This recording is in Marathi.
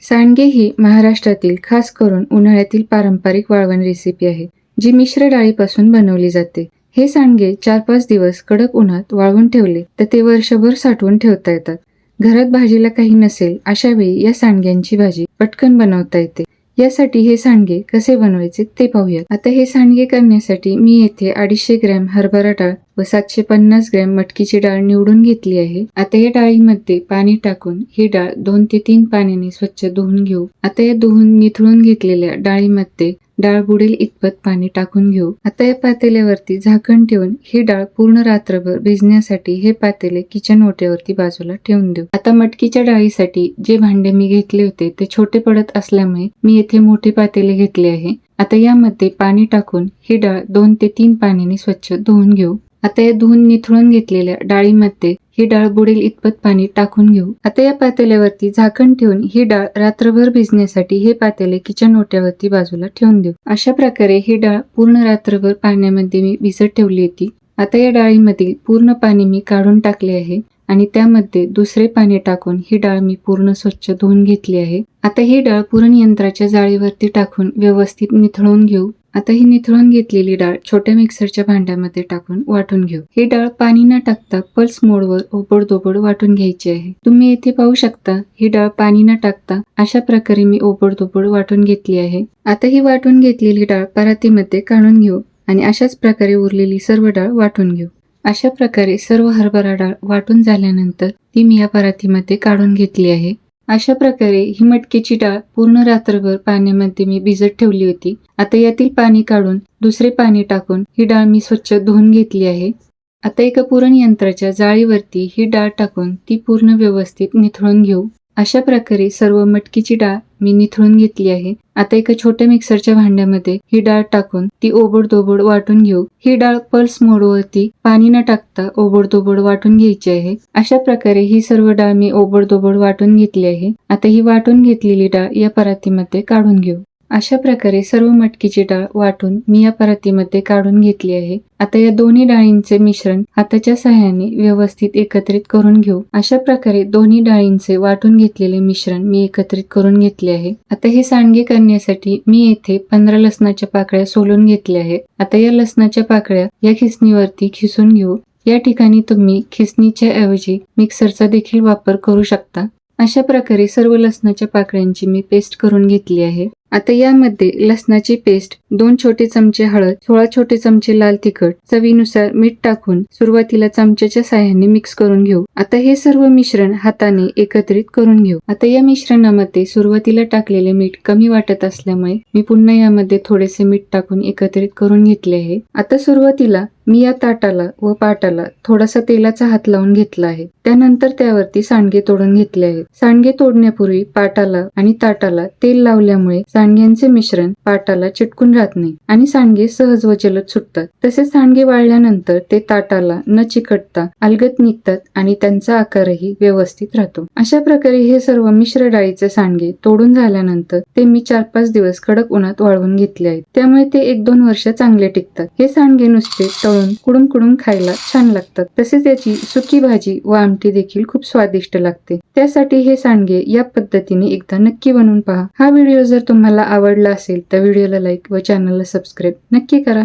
सांडगे ही महाराष्ट्रातील खास करून उन्हाळ्यातील पारंपरिक वाळवण रेसिपी आहे, जी मिश्र डाळीपासून बनवली जाते. हे सांडगे 4-5 दिवस कडक उन्हात वाळवून ठेवले तर ते वर्षभर साठवून ठेवता येतात. घरात भाजीला काही नसेल अशा वेळी या सांडग्यांची भाजी पटकन बनवता येते. यासाठी हे सांडगे कसे बनवायचे ते पाहूया. आता हे सांडगे करण्यासाठी मी येथे 250 ग्रॅम हरभरा डाळ व 750 ग्रॅम मटकीची डाळ निवडून घेतली आहे. आता या डाळीमध्ये पाणी टाकून ही डाळ 2 ते 3 पाण्याने स्वच्छ धुवून घेऊ. आता या धुवून निथळून घेतलेल्या डाळीमध्ये डाळ बुडेल इतपत पाणी टाकून घेऊ. आता या पातेल्यावरती झाकण ठेवून ही डाळ पूर्ण रात्रभर भिजण्यासाठी हे पातेले किचन ओट्यावरती बाजूला ठेवून देऊ. आता मटकीच्या डाळीसाठी जे भांडे मी घेतले होते ते छोटे पडत असल्यामुळे मी येथे मोठे पातेले घेतले आहे. आता यामध्ये पाणी टाकून ही डाळ 2 ते 3 पाण्याने स्वच्छ धुवून घेऊ. आता या धुवून निथळून घेतलेल्या डाळीमध्ये ही डाळ बुडेल इतपत पाणी टाकून घेऊ. आता या पातेल्यावरती झाकण ठेवून ही डाळ रात्रभर भिजण्यासाठी हे पातेले किचन ओट्यावरती बाजूला ठेवून देऊ. अशा प्रकारे ही डाळ पूर्ण रात्रभर पाण्यामध्ये मी भिजत ठेवली होती. आता या डाळीमधील पूर्ण पाणी मी काढून टाकले आहे आणि त्यामध्ये दुसरे पाणी टाकून ही डाळ मी पूर्ण स्वच्छ धुवून घेतली आहे. आता ही डाळ पुरण यंत्राच्या जाळीवरती टाकून व्यवस्थित निथळून घेऊ. आता ही निथळून घेतलेली डाळ छोट्या मिक्सरच्या भांड्यामध्ये टाकून वाटून घेऊ. ही डाळ पाणी न टाकता पल्स मोडवर ओबडधोबड वाटून घ्यायची आहे. तुम्ही येथे पाहू शकता ही डाळ पाणी न टाकता अशा प्रकारे मी ओबडधोबड वाटून घेतली आहे. आता ही वाटून घेतलेली डाळ परातीमध्ये काढून घेऊ आणि अशाच प्रकारे उरलेली सर्व डाळ वाटून घेऊ. अशा प्रकारे सर्व हरभरा डाळ वाटून झाल्यानंतर ती मी या परातीमध्ये काढून घेतली आहे. अशा प्रकारे ही मटकीची डाळ पूर्ण रात्रभर पाण्यामध्ये मी भिजत ठेवली होती. आता यातील पाणी काढून दुसरे पाणी टाकून ही डाळ मी स्वच्छ धुवून घेतली आहे. आता एका पुरण यंत्राच्या जाळीवरती ही डाळ टाकून ती पूर्ण व्यवस्थित निथळून घेऊ. अशा प्रकारे सर्व मटकीची डाळ मी निथळून घेतली आहे. आता एका छोट्या मिक्सरच्या भांड्यामध्ये ही डाळ टाकून ती ओबडधोबड वाटून घेऊ. ही डाळ पल्स मोडवरती पाणी न टाकता ओबडधोबड वाटून घ्यायची आहे. अशा प्रकारे ही सर्व डाळ मी ओबडधोबड वाटून घेतली आहे. आता ही वाटून घेतलेली डाळ या परातीमध्ये काढून घेऊ. अशा प्रकारे सर्व मटकीची डाळ वाटून मी या परातीमध्ये काढून घेतली आहे. आता या दोन्ही डाळींचे मिश्रण हाताच्या सहाय्याने व्यवस्थित एकत्रित करून घेऊ. अशा प्रकारे दोन्ही डाळींचे वाटून घेतलेले मिश्रण मी एकत्रित करून घेतले आहे. आता हे सांडगे करण्यासाठी मी येथे 15 लसणाच्या पाकळ्या सोलून घेतल्या आहेत. आता या लसणाच्या पाकळ्या या खिसणीवरती खिसून घेऊ. या ठिकाणी तुम्ही खिसणीच्या ऐवजी मिक्सरचा देखील वापर करू शकता. अशा प्रकारे सर्व लसणाच्या पाकळ्यांची मी पेस्ट करून घेतली आहे. आता यामध्ये लसणाची पेस्ट, 2 छोटे चमचे हळद, 16 छोटे चमचे लाल तिखट, चवीनुसार मीठ टाकून सुरुवातीला चमच्याच्या साहाय्याने मिक्स करून घेऊ. आता हे सर्व मिश्रण हाताने एकत्रित करून घेऊ. आता या मिश्रणामध्ये सुरुवातीला टाकलेले मीठ कमी वाटत असल्यामुळे मी पुन्हा यामध्ये थोडेसे मीठ टाकून एकत्रित करून घेतले आहे. आता सुरुवातीला मी या ताटाला व पाटाला थोडासा तेलाचा हात लावून घेतला आहे. त्यानंतर त्यावरती सांडगे तोडून घेतले आहेत. सांडगे तोडण्यापूर्वी पाटाला आणि ताटाला तेल लावल्यामुळे सांडग्यांचे मिश्रण पाटाला चिटकून राहत नाही आणि सांडगे सहज व जलद सुटतात. तसेच सांडगे वाळल्यानंतर ते ताटाला न चिकटता अलगद निघतात आणि त्यांचा आकारही व्यवस्थित राहतो. अशा प्रकारे हे सर्व मिश्र डाळीचे सांडगे तोडून झाल्यानंतर ते मी 4-5 दिवस कडक उन्हात वाळवून घेतले आहेत. त्यामुळे ते 1-2 वर्ष चांगले टिकतात. हे सांडगे नुसते तळून कुडून कुडून खायला छान लागतात. तसेच याची सुकी भाजी व आमटी देखील खूप स्वादिष्ट लागते. त्यासाठी हे सांडगे या पद्धतीने एकदा नक्की बनवून पहा. हा व्हिडिओ जर तुम्हाला आवडला असेल तर व्हिडिओला लाईक व चॅनलला सबस्क्राईब नक्की करा.